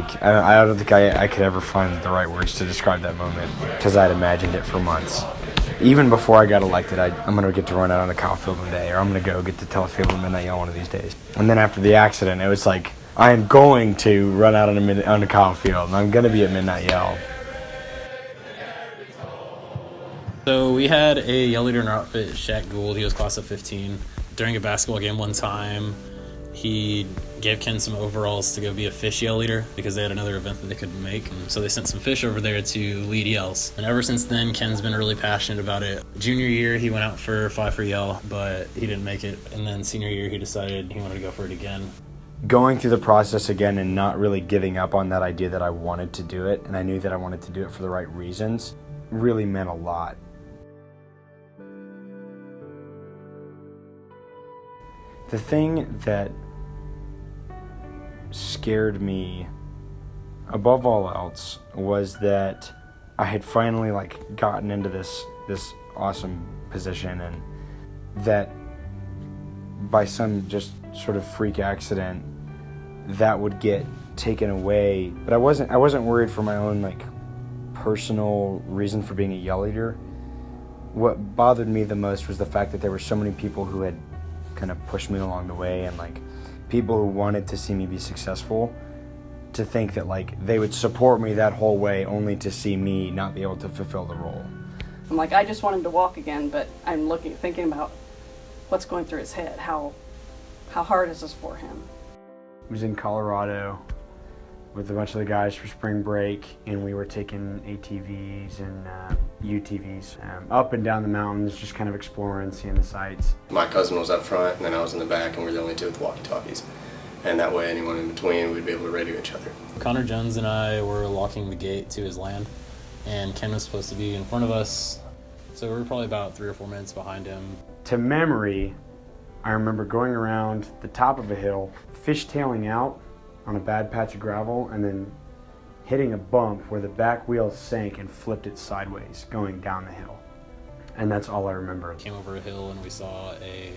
don't think I could ever find the right words to describe that moment, because I'd imagined it for months. Even before I got elected, I'm going to get to run out on the Kyle field one day, or I'm going to go get to tell a field at midnight yell one of these days. And then after the accident, it was like, I am going to run out on the Kyle field, and I'm going to be at midnight yell. So we had a yell leader in our outfit, Shaq Gould. He was class of 15. During a basketball game one time, he gave Ken some overalls to go be a fish yell leader because they had another event that they couldn't make. And so they sent some fish over there to lead yells. And ever since then, Ken's been really passionate about it. Junior year, he went out for 5 for yell, but he didn't make it. And then senior year, he decided he wanted to go for it again. Going through the process again and not really giving up on that idea that I wanted to do it, and I knew that I wanted to do it for the right reasons, really meant a lot. The thing that scared me above all else was that I had finally gotten into this awesome position, and that by some just sort of freak accident that would get taken away. But I wasn't worried for my own personal reason for being a yell leader. What bothered me the most was the fact that there were so many people who had kind of pushed me along the way, and people who wanted to see me be successful, to think that they would support me that whole way only to see me not be able to fulfill the role. I'm I just want him to walk again, but I'm thinking about what's going through his head. How hard is this for him? I was in Colorado with a bunch of the guys for spring break, and we were taking ATVs and UTVs up and down the mountains, just kind of exploring, seeing the sights. My cousin was up front, and then I was in the back, and we were the only two with walkie-talkies. And that way, anyone in between, we'd be able to radio each other. Connor Jones and I were locking the gate to his land, and Ken was supposed to be in front of us, so we were probably about 3 or 4 minutes behind him. To memory, I remember going around the top of a hill, fishtailing out on a bad patch of gravel, and then hitting a bump where the back wheel sank and flipped it sideways going down the hill. And that's all I remember. Came over a hill and we saw a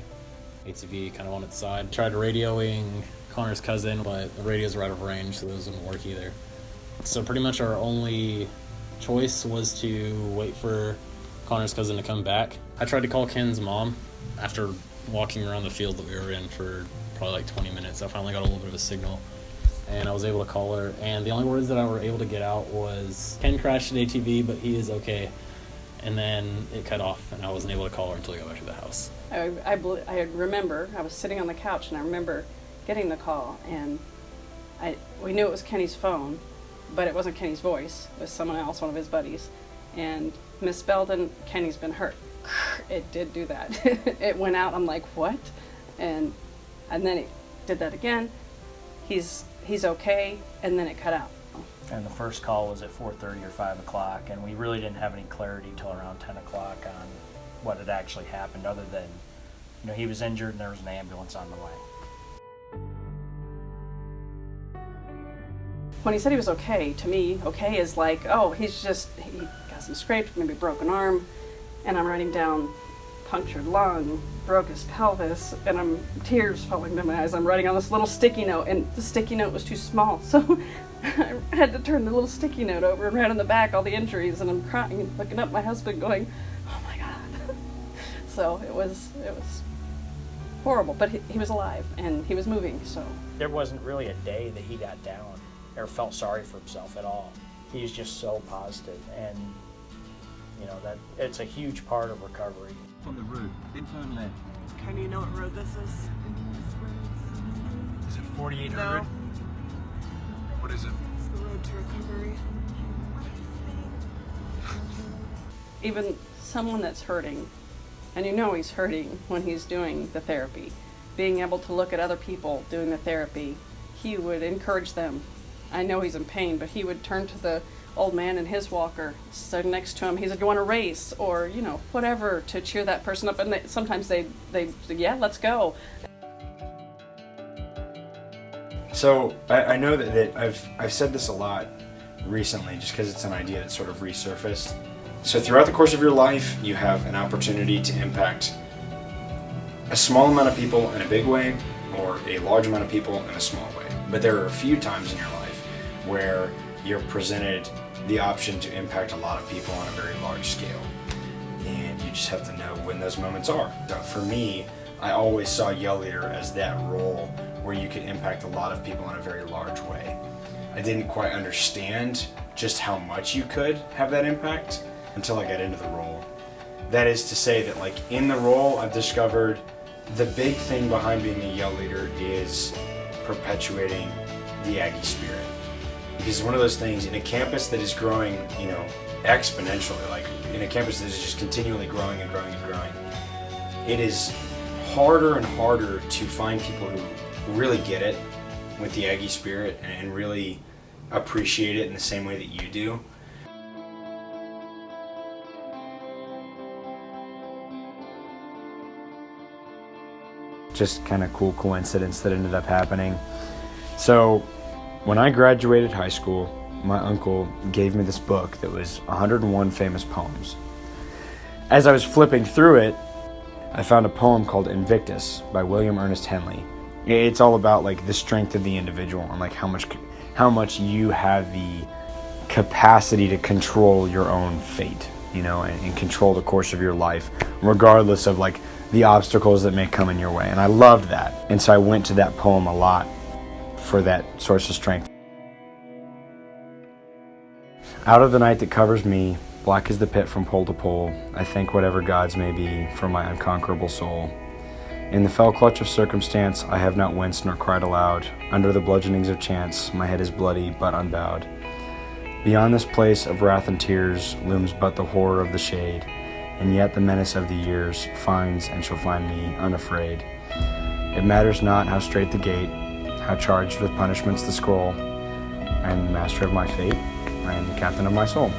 ATV kind of on its side. Tried radioing Connor's cousin, but the radios were out of range, so those wouldn't work either. So pretty much our only choice was to wait for Connor's cousin to come back. I tried to call Ken's mom after walking around the field that we were in for probably 20 minutes. I finally got a little bit of a signal, and I was able to call her, and the only words that I were able to get out was, Ken crashed an ATV, but he is okay. And then it cut off, and I wasn't able to call her until I got back to the house. I remember, I was sitting on the couch, and I remember getting the call, and we knew it was Kenny's phone, but it wasn't Kenny's voice. It was someone else, one of his buddies. And Miss Belden, Kenny's been hurt. It did do that. It went out, I'm like, what? And then it did that again. He's okay, and then it cut out. And the first call was at 4:30 or 5 o'clock, and we really didn't have any clarity till around 10 o'clock on what had actually happened, other than, he was injured and there was an ambulance on the way. When he said he was okay, to me, okay is he got some scrapes, maybe a broken arm, and I'm writing down punctured lung, broke his pelvis, and tears falling down my eyes. I'm writing on this little sticky note, and the sticky note was too small, so I had to turn the little sticky note over and write on the back all the injuries, and I'm crying and looking up at my husband going, oh my God. So it was horrible, but he was alive, and he was moving, so. There wasn't really a day that he got down or felt sorry for himself at all. He was just so positive, and that it's a huge part of recovery. On the road, then turn left. Can you know what road this is? Is it 4800? No. What is it? It's the road to recovery. Even someone that's hurting, and he's hurting when he's doing the therapy, being able to look at other people doing the therapy, he would encourage them. I know he's in pain, but he would turn to the old man in his walker, stood next to him. He said, "You want to race?" or whatever, to cheer that person up. And sometimes they yeah, let's go. So I know that I've said this a lot recently, just because it's an idea that sort of resurfaced. So throughout the course of your life, you have an opportunity to impact a small amount of people in a big way, or a large amount of people in a small way. But there are a few times in your life where you're presented the option to impact a lot of people on a very large scale. And you just have to know when those moments are. So for me, I always saw Yell Leader as that role where you could impact a lot of people in a very large way. I didn't quite understand just how much you could have that impact until I got into the role. That is to say that like in the role, I've discovered the big thing behind being a Yell Leader is perpetuating the Aggie spirit. Because it's one of those things in a campus that is growing, exponentially, like in a campus that is just continually growing and growing and growing. It is harder and harder to find people who really get it with the Aggie spirit and really appreciate it in the same way that you do. Just kind of cool coincidence that ended up happening. So when I graduated high school, my uncle gave me this book that was 101 famous poems. As I was flipping through it, I found a poem called Invictus by William Ernest Henley. It's all about like the strength of the individual and like how much you have the capacity to control your own fate, and control the course of your life, regardless of like the obstacles that may come in your way. And I loved that. And so I went to that poem a lot for that source of strength. Out of the night that covers me, black is the pit from pole to pole, I thank whatever gods may be for my unconquerable soul. In the fell clutch of circumstance, I have not winced nor cried aloud. Under the bludgeonings of chance, my head is bloody but unbowed. Beyond this place of wrath and tears looms but the horror of the shade, and yet the menace of the years finds and shall find me unafraid. It matters not how straight the gate, how charged with punishments the scroll. I am the master of my fate, I am the captain of my soul.